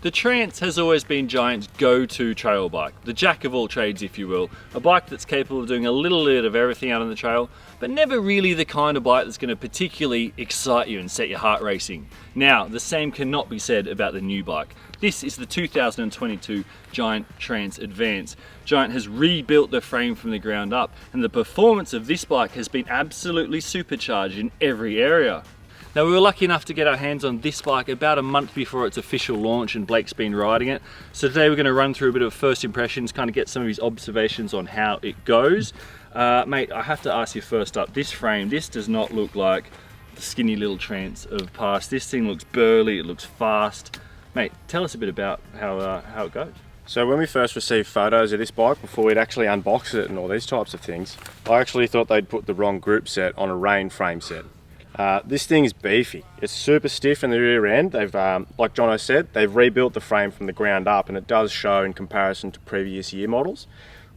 The Trance has always been Giant's go-to trail bike, the jack of all trades if you will, a bike that's capable of doing a little bit of everything out on the trail, but never really the kind of bike that's going to particularly excite you and set your heart racing. Now, the same cannot be said about the new bike. This is the 2022 Giant Trance Advance. Giant has rebuilt the frame from the ground up, and the performance of this bike has been absolutely supercharged in every area. Now, we were lucky enough to get our hands on this bike about a month before its official launch, and Blake's been riding it. So today we're going to run through a bit of first impressions, kind of get some of his observations on how it goes. Mate, I have to ask you first up, this frame, this does not look like the skinny little Trance of past. This thing looks burly, it looks fast. Mate, tell us a bit about how it goes. So when we first received photos of this bike, before we'd actually unbox it and all these types of things, I actually thought they'd put the wrong group set on a rain frame set. This thing's beefy. It's super stiff in the rear end. They've, like Jono said, they've rebuilt the frame from the ground up, and it does show in comparison to previous year models.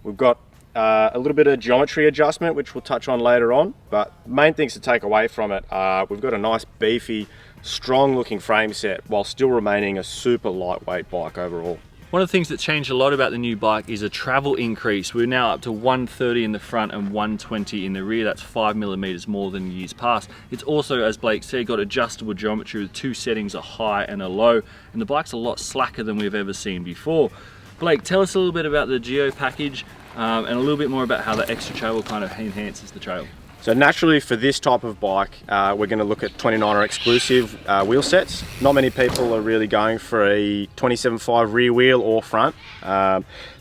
We've got a little bit of geometry adjustment, which we'll touch on later on, but main things to take away from it are we've got a nice beefy, strong looking frame set while still remaining a super lightweight bike overall. One of the things that's changed a lot about the new bike is a travel increase. We're now up to 130 in the front and 120 in the rear. That's 5mm more than years past. It's also, as Blake said, got adjustable geometry with two settings, a high and a low, and the bike's a lot slacker than we've ever seen before. Blake, tell us a little bit about the Geo package and a little bit more about how the extra travel kind of enhances the trail. So naturally for this type of bike, we're going to look at 29er exclusive wheel sets. Not many people are really going for a 27.5 rear wheel or front.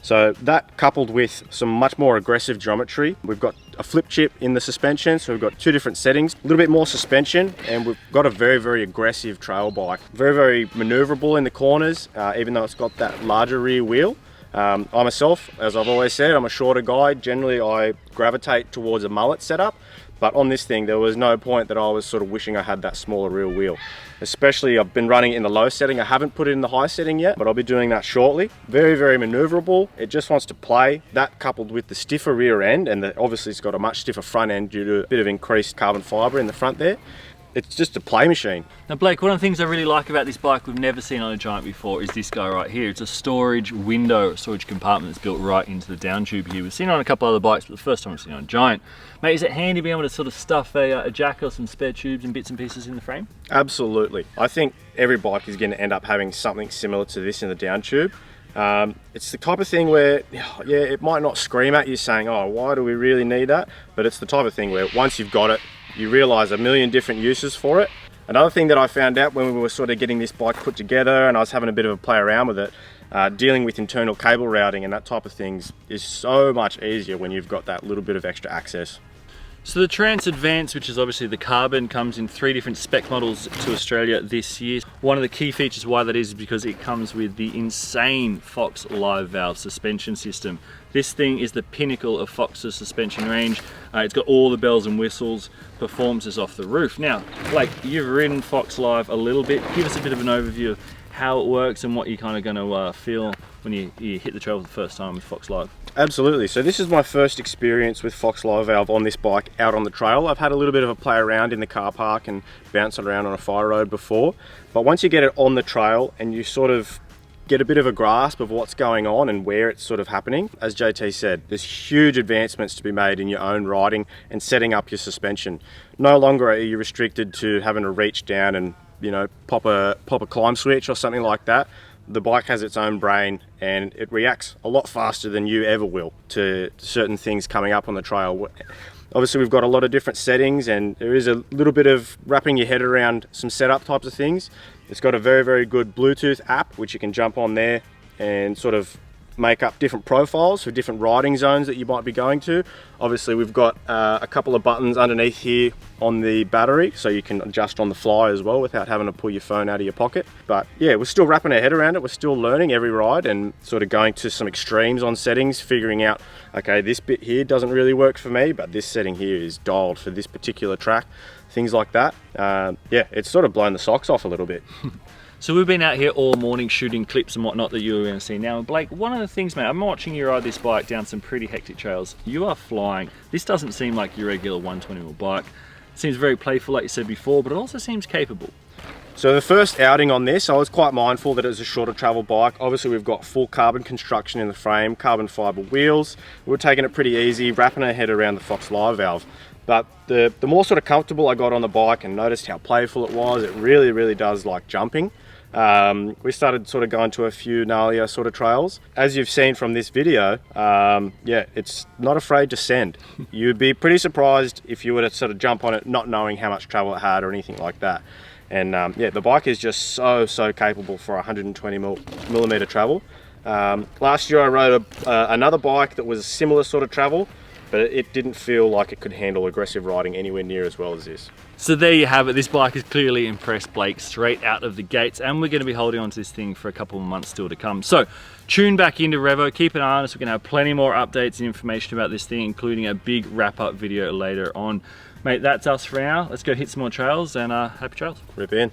So that coupled with some much more aggressive geometry. We've got a flip chip in the suspension, so we've got two different settings, a little bit more suspension, and we've got a very, very aggressive trail bike. Very, very maneuverable in the corners, even though it's got that larger rear wheel. I myself, as I've always said, I'm a shorter guy. Generally, I gravitate towards a mullet setup, but on this thing, there was no point that I was sort of wishing I had that smaller rear wheel. Especially, I've been running it in the low setting. I haven't put it in the high setting yet, but I'll be doing that shortly. Very, very maneuverable. It just wants to play. That coupled with the stiffer rear end, and obviously it's got a much stiffer front end due to a bit of increased carbon fiber in the front there. It's just a play machine. Now Blake, one of the things I really like about this bike we've never seen on a Giant before is this guy right here. It's a storage window, a storage compartment that's built right into the down tube here. We've seen it on a couple other bikes, but the first time we've seen it on a Giant. Mate, is it handy being able to sort of stuff a jack or some spare tubes and bits and pieces in the frame? Absolutely. I think every bike is going to end up having something similar to this in the down tube. It's the type of thing where, yeah, it might not scream at you saying, oh, why do we really need that? But it's the type of thing where once you've got it, you realize a million different uses for it. Another thing that I found out when we were sort of getting this bike put together and I was having a bit of a play around with it, dealing with internal cable routing and that type of things is so much easier when you've got that little bit of extra access. So the Trance Advance, which is obviously the carbon, comes in 3 different spec models to Australia this year. One of the key features why that is because it comes with the insane Fox live valve suspension system. This thing is the pinnacle of Fox's suspension range. It's got all the bells and whistles, performances off the roof. Now, Blake, you've ridden Fox Live a little bit. Give us a bit of an overview of how it works and what you're kind of going to feel when you hit the trail for the first time with Fox Live. Absolutely. So this is my first experience with Fox Live Valve on this bike out on the trail. I've had a little bit of a play around in the car park and bounced around on a fire road before. But once you get it on the trail and you sort of get a bit of a grasp of what's going on and where it's sort of happening, as JT said, there's huge advancements to be made in your own riding and setting up your suspension. No longer are you restricted to having to reach down and, you know, pop a climb switch or something like that. The bike has its own brain and it reacts a lot faster than you ever will to certain things coming up on the trail. Obviously we've got a lot of different settings and there is a little bit of wrapping your head around some setup types of things. It's got a very, very good Bluetooth app which you can jump on there and sort of make up different profiles for different riding zones that you might be going to. Obviously we've got a couple of buttons underneath here on the battery so you can adjust on the fly as well without having to pull your phone out of your pocket. But yeah, we're still wrapping our head around it. We're still learning every ride and sort of going to some extremes on settings, figuring out, okay, this bit here doesn't really work for me, but this setting here is dialed for this particular track, things like that. Yeah, it's sort of blown the socks off a little bit. So we've been out here all morning shooting clips and whatnot that you're going to see now. And Blake, one of the things, mate, I'm watching you ride this bike down some pretty hectic trails. You are flying. This doesn't seem like your regular 120mm bike. It seems very playful, like you said before, but it also seems capable. So the first outing on this, I was quite mindful that it was a shorter travel bike. Obviously we've got full carbon construction in the frame, carbon fiber wheels. We were taking it pretty easy, wrapping our head around the Fox live valve. But the more sort of comfortable I got on the bike and noticed how playful it was, it really does like jumping. We started sort of going to a few gnarlier sort of trails. As you've seen from this video, yeah, it's not afraid to send. You'd be pretty surprised if you were to sort of jump on it not knowing how much travel it had or anything like that. And yeah, the bike is just so capable for 120 millimeter travel. Last year I rode another bike that was similar sort of travel, but it didn't feel like it could handle aggressive riding anywhere near as well as this. So there you have it. This bike has clearly impressed Blake straight out of the gates, and we're going to be holding on to this thing for a couple of months still to come. So tune back into Revo, keep an eye on us. We're going to have plenty more updates and information about this thing, including a big wrap-up video later on. Mate, that's us for now. Let's go hit some more trails, and happy trails. Rip in.